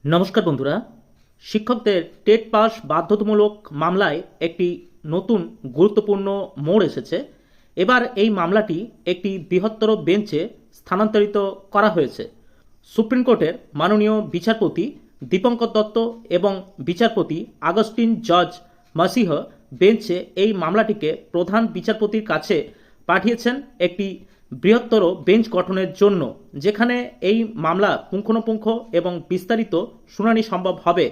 নমস্কার বন্ধুরা, শিক্ষকদের টেট পাস বাধ্যতামূলক মামলায় একটি নতুন গুরুত্বপূর্ণ মোড় এসেছে। এবার এই মামলাটি একটি বৃহত্তর বেঞ্চে স্থানান্তরিত করা হয়েছে। সুপ্রিম কোর্টের মাননীয় বিচারপতি দীপঙ্কর দত্ত এবং বিচারপতি আগস্টিন জর্জ মাসিহ বেঞ্চে এই মামলাটিকে প্রধান বিচারপতির কাছে পাঠিয়েছেন একটি বৃহত্তর বেঞ্চ গঠনের জন্য, যেখানে এই মামলা পুঙ্খানুপুঙ্খ এবং বিস্তারিত শুনানি সম্ভব হবে।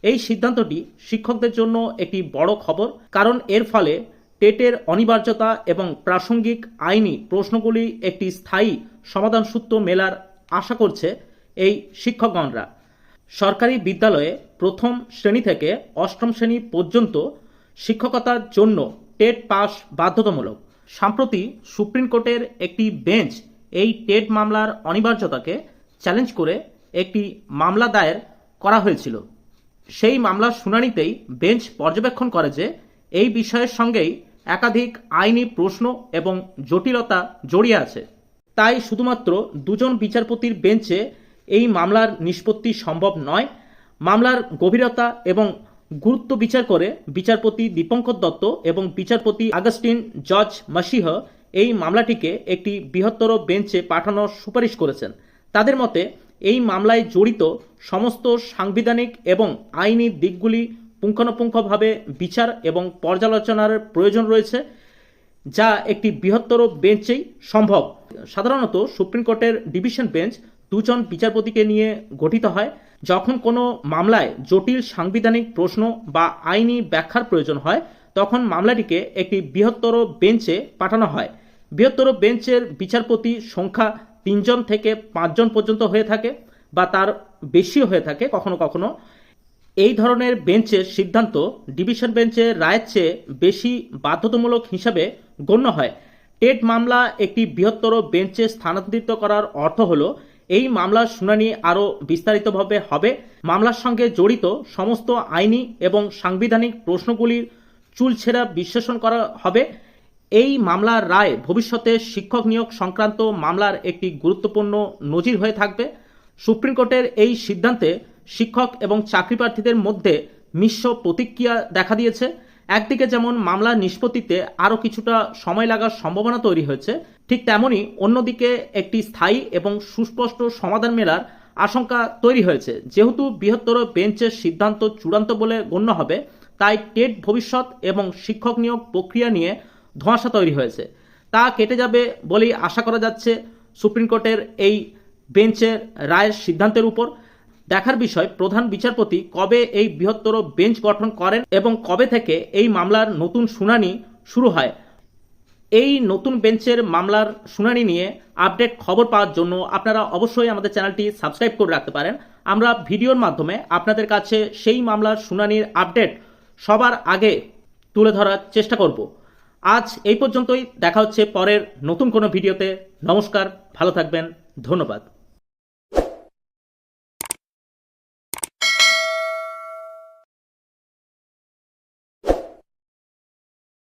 এই সিদ্ধান্তটি শিক্ষকদের জন্য একটি বড় খবর, কারণ এর ফলে টেটের অনিবার্যতা এবং প্রাসঙ্গিক আইনি প্রশ্নগুলি একটি স্থায়ী সমাধান সূত্র মেলার আশা করছে এই শিক্ষকগণরা। সরকারি বিদ্যালয়ে প্রথম শ্রেণী থেকে অষ্টম শ্রেণী পর্যন্ত শিক্ষকতার জন্য টেট পাস বাধ্যতামূলক। সম্প্রতি সুপ্রিম কোর্টের একটি বেঞ্চ এই টেট মামলার অনিবার্যতাকে চ্যালেঞ্জ করে একটি মামলা দায়ের করা হয়েছিল। সেই মামলার শুনানিতেই বেঞ্চ পর্যবেক্ষণ করে যে এই বিষয়ের সঙ্গেই একাধিক আইনি প্রশ্ন এবং জটিলতা জড়িয়ে আছে। তাই শুধুমাত্র দুজন বিচারপতির বেঞ্চে এই মামলার নিষ্পত্তি সম্ভব নয়। মামলার গভীরতা এবং গুরুত্ব বিচার করে বিচারপতি দীপঙ্কর দত্ত এবং বিচারপতি আগস্টিন জর্জ মাসিহ এই মামলাটিকে একটি বৃহত্তর বেঞ্চে পাঠানোর সুপারিশ করেছেন। তাদের মতে এই মামলায় জড়িত সমস্ত সাংবিধানিক এবং আইনি দিকগুলি পুঙ্খানুপুঙ্খভাবে বিচার এবং পর্যালোচনার প্রয়োজন রয়েছে, যা একটি বৃহত্তর বেঞ্চেই সম্ভব। সাধারণত সুপ্রিম কোর্টের ডিভিশন বেঞ্চ দুজন বিচারপতিকে নিয়ে গঠিত হয়। যখন কোনো মামলায় জটিল সাংবিধানিক প্রশ্ন বা আইনি ব্যাখ্যার প্রয়োজন হয়, তখন মামলাটিকে একটি বৃহত্তর বেঞ্চে পাঠানো হয়। বৃহত্তর বেঞ্চের বিচারপতি সংখ্যা 3 থেকে 5 পর্যন্ত হয়ে থাকে বা তার বেশিও হয়ে থাকে কখনো কখনো। এই ধরনের বেঞ্চের সিদ্ধান্ত ডিভিশন বেঞ্চের রায়ের চেয়ে বেশি বাধ্যতামূলক হিসাবে গণ্য হয়। টেট মামলা একটি বৃহত্তর বেঞ্চে স্থানান্তরিত করার অর্থ হলো এই মামলার শুনানি আরও বিস্তারিতভাবে হবে। মামলার সঙ্গে জড়িত সমস্ত আইনি এবং সাংবিধানিক প্রশ্নগুলির চুলছেরা বিশ্লেষণ করা হবে। এই মামলার রায় ভবিষ্যতে শিক্ষক নিয়োগ সংক্রান্ত মামলার একটি গুরুত্বপূর্ণ নজির হয়ে থাকবে। সুপ্রিম কোর্টের এই সিদ্ধান্তে শিক্ষক এবং চাকরি প্রার্থীদের মধ্যে মিশ্র প্রতিক্রিয়া দেখা দিয়েছে। একদিকে যেমন মামলার নিষ্পত্তিতে আরও কিছুটা সময় লাগার সম্ভাবনা তৈরি হয়েছে, ঠিক তেমনই অন্যদিকে একটি স্থায়ী এবং সুস্পষ্ট সমাধান মেলার আশঙ্কা তৈরি হয়েছে। যেহেতু বৃহত্তর বেঞ্চের সিদ্ধান্ত চূড়ান্ত বলে গণ্য হবে, তাই টেট ভবিষ্যৎ এবং শিক্ষক নিয়োগ প্রক্রিয়া নিয়ে ধোঁয়াশা তৈরি হয়েছে। তা কেটে যাবে বলেই আশা করা যাচ্ছে সুপ্রিম কোর্টের এই বেঞ্চের রায়ের সিদ্ধান্তের উপর। দেখার বিষয় প্রধান বিচারপতি কবে এই বৃহত্তর বেঞ্চ গঠন করেন এবং কবে থেকে এই মামলার নতুন শুনানি শুরু হয়। এই নতুন বেঞ্চের মামলার শুনানি নিয়ে আপডেট খবর পাওয়ার জন্য আপনারা অবশ্যই আমাদের চ্যানেলটি সাবস্ক্রাইব করে রাখতে পারেন। আমরা ভিডিওর মাধ্যমে আপনাদের কাছে সেই মামলার শুনানির আপডেট সবার আগে তুলে ধরার চেষ্টা করব। আজ এই পর্যন্তই। দেখা হচ্ছে পরের নতুন কোনো ভিডিওতে। নমস্কার, ভালো থাকবেন, ধন্যবাদ।